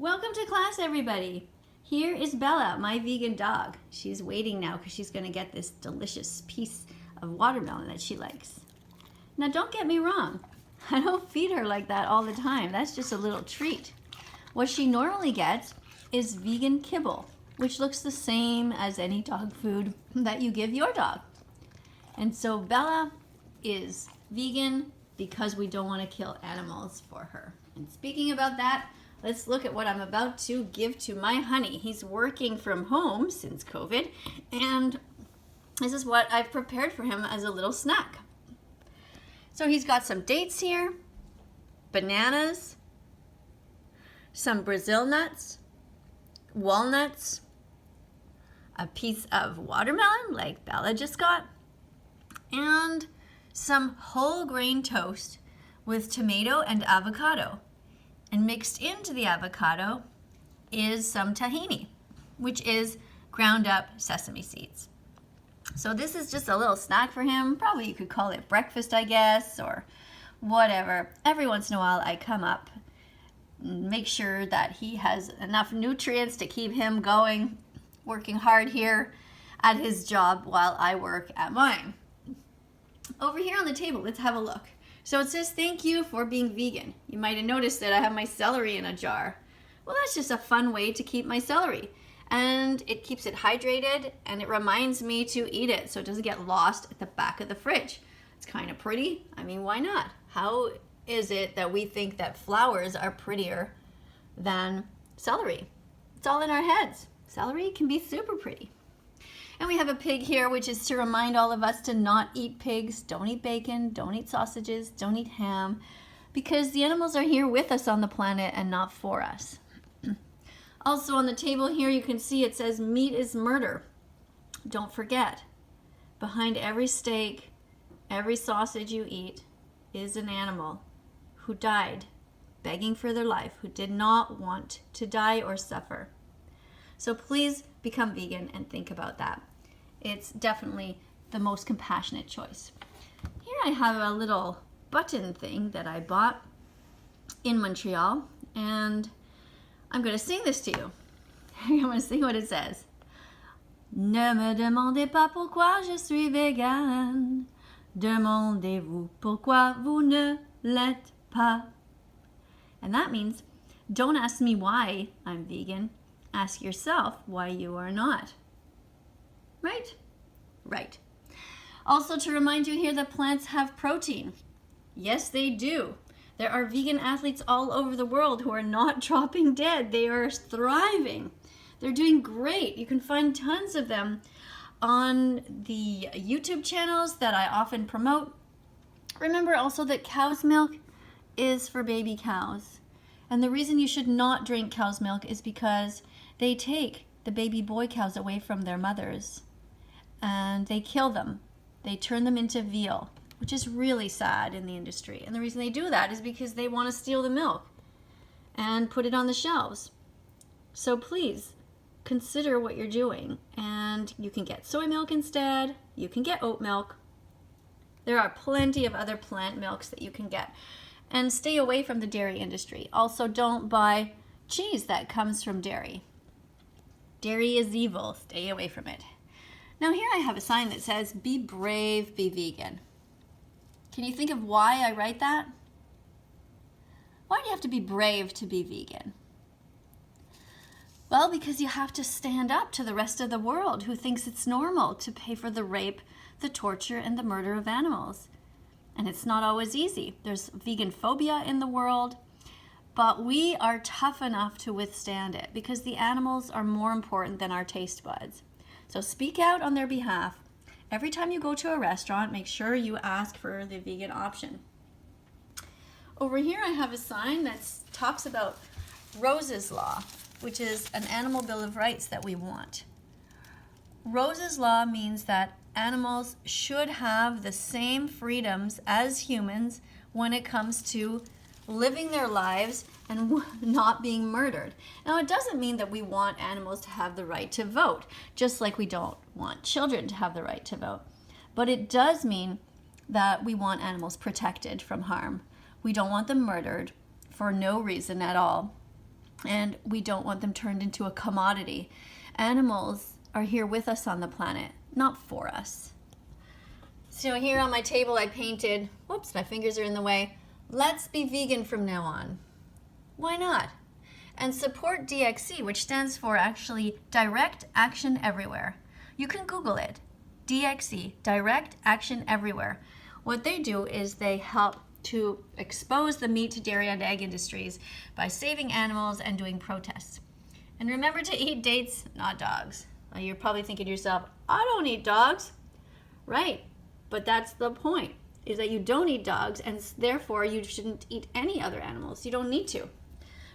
Welcome to class, everybody. Here is Bella, my vegan dog. She's waiting now because she's going to get this delicious piece of watermelon that she likes. Now, don't get me wrong. I don't feed her like that all the time. That's just a little treat. What she normally gets is vegan kibble, which looks the same as any dog food that you give your dog. And so Bella is vegan because we don't want to kill animals for her. And speaking about that, let's look at what I'm about to give to my honey. He's working from home since COVID, and this is what I've prepared for him as a little snack. So he's got some dates here, bananas, some Brazil nuts, walnuts, a piece of watermelon like Bella just got, and some whole grain toast with tomato and avocado. And mixed into the avocado is some tahini, which is ground up sesame seeds. So this is just a little snack for him. Probably you could call it breakfast, I guess, or whatever. Every once in a while I come up and make sure that he has enough nutrients to keep him going, working hard here at his job while I work at mine. Over here on the table, let's have a look. So it says, thank you for being vegan. You might have noticed that I have my celery in a jar. Well, that's just a fun way to keep my celery. And it keeps it hydrated, and it reminds me to eat it so it doesn't get lost at the back of the fridge. It's kind of pretty. I mean, why not? How is it that we think that flowers are prettier than celery? It's all in our heads. Celery can be super pretty. And we have a pig here, which is to remind all of us to not eat pigs. Don't eat bacon, don't eat sausages, don't eat ham, because the animals are here with us on the planet and not for us. Also on the table here, you can see it says meat is murder. Don't forget, behind every steak, every sausage you eat is an animal who died begging for their life, who did not want to die or suffer. So please become vegan and think about that. It's definitely the most compassionate choice. Here I have a little button thing that I bought in Montreal, and I'm going to sing this to you. I'm going to sing what it says. Ne me demandez pas pourquoi je suis végane. Demandez-vous pourquoi vous ne l'êtes pas. And that means, don't ask me why I'm vegan. Ask yourself why you are not. Right? Right. Also to remind you here that plants have protein. Yes, they do. There are vegan athletes all over the world who are not dropping dead. They are thriving. They're doing great. You can find tons of them on the YouTube channels that I often promote. Remember also that cow's milk is for baby cows. And the reason you should not drink cow's milk is because they take the baby boy cows away from their mothers and they kill them. They turn them into veal, which is really sad in the industry. And the reason they do that is because they want to steal the milk and put it on the shelves. So please consider what you're doing. And you can get soy milk instead. You can get oat milk. There are plenty of other plant milks that you can get. And stay away from the dairy industry. Also, don't buy cheese that comes from dairy. Dairy is evil. Stay away from it. Now here I have a sign that says, be brave, be vegan. Can you think of why I write that? Why do you have to be brave to be vegan? Well, because you have to stand up to the rest of the world who thinks it's normal to pay for the rape, the torture, and the murder of animals. And it's not always easy. There's vegan phobia in the world. But we are tough enough to withstand it because the animals are more important than our taste buds. So speak out on their behalf. Every time you go to a restaurant, make sure you ask for the vegan option. Over here I have a sign that talks about Rose's Law, which is an animal bill of rights that we want. Rose's Law means that animals should have the same freedoms as humans when it comes to living their lives and not being murdered. Now, it doesn't mean that we want animals to have the right to vote, just like we don't want children to have the right to vote. But it does mean that we want animals protected from harm. We don't want them murdered for no reason at all. and we don't want them turned into a commodity. Animals are here with us on the planet, not for us. So here on my table I painted, whoops, my fingers are in the way, let's be vegan from now on. Why not? And support DXE, which stands for actually Direct Action Everywhere. You can Google it, DXE, Direct Action Everywhere. What they do is they help to expose the meat, dairy, and egg industries by saving animals and doing protests. And remember to eat dates, not dogs. Now you're probably thinking to yourself, I don't eat dogs. Right, but that's the point, is that you don't eat dogs, and therefore you shouldn't eat any other animals. You don't need to.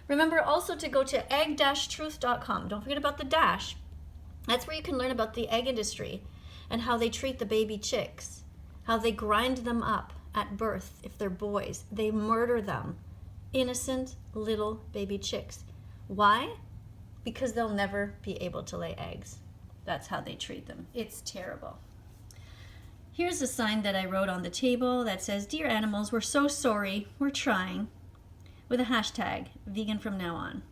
Remember also to go to egg-truth.com. Don't forget about the dash. That's where you can learn about the egg industry and how they treat the baby chicks, how they grind them up at birth if they're boys. They murder them. Innocent little baby chicks. Why? Because they'll never be able to lay eggs. That's how they treat them. It's terrible. Here's a sign that I wrote on the table that says, "Dear animals, we're so sorry, we're trying," with a hashtag, vegan from now on.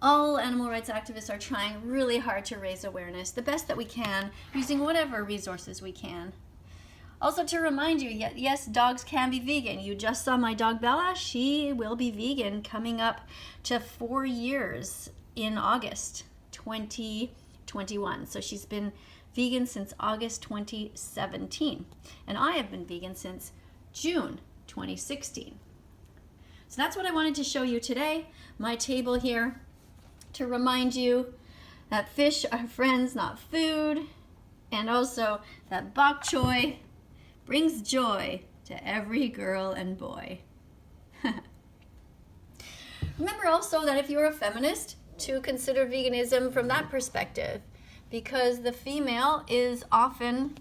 All animal rights activists are trying really hard to raise awareness, the best that we can, using whatever resources we can. Also to remind you, yes, dogs can be vegan. You just saw my dog Bella. She will be vegan coming up to 4 years in August 2021. So she's been vegan since August 2017. And I have been vegan since June 2016. So that's what I wanted to show you today. My table here to remind you that fish are friends, not food. And also that bok choy brings joy to every girl and boy. Remember also that if you're a feminist, to consider veganism from that perspective, because the female is often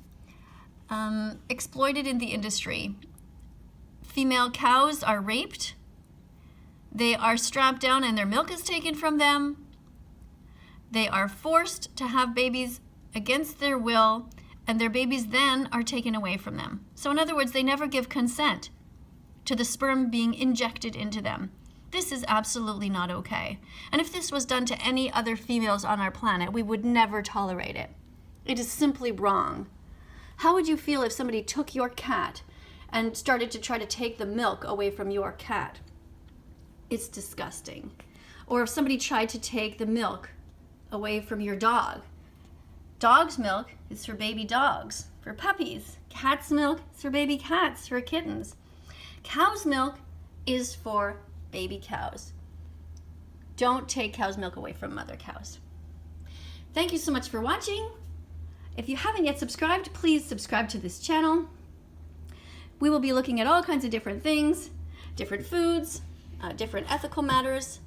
exploited in the industry. Female cows are raped, they are strapped down and their milk is taken from them, they are forced to have babies against their will, and their babies then are taken away from them. So in other words, they never give consent to the sperm being injected into them. This is absolutely not okay. And if this was done to any other females on our planet, we would never tolerate it. It is simply wrong. How would you feel if somebody took your cat and started to try to take the milk away from your cat? It's disgusting. Or if somebody tried to take the milk away from your dog. Dog's milk is for baby dogs, for puppies. Cat's milk is for baby cats, for kittens. Cow's milk is for baby cows. Don't take cow's milk away from mother cows. Thank you so much for watching. If you haven't yet subscribed, please subscribe to this channel. We will be looking at all kinds of different things, different foods, different ethical matters,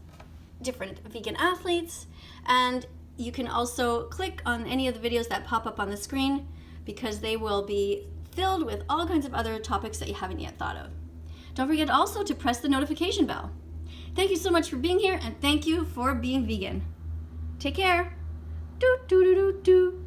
different vegan athletes, and you can also click on any of the videos that pop up on the screen because they will be filled with all kinds of other topics that you haven't yet thought of. Don't forget also to press the notification bell. Thank you so much for being here, and thank you for being vegan. Take care. Do do do do do.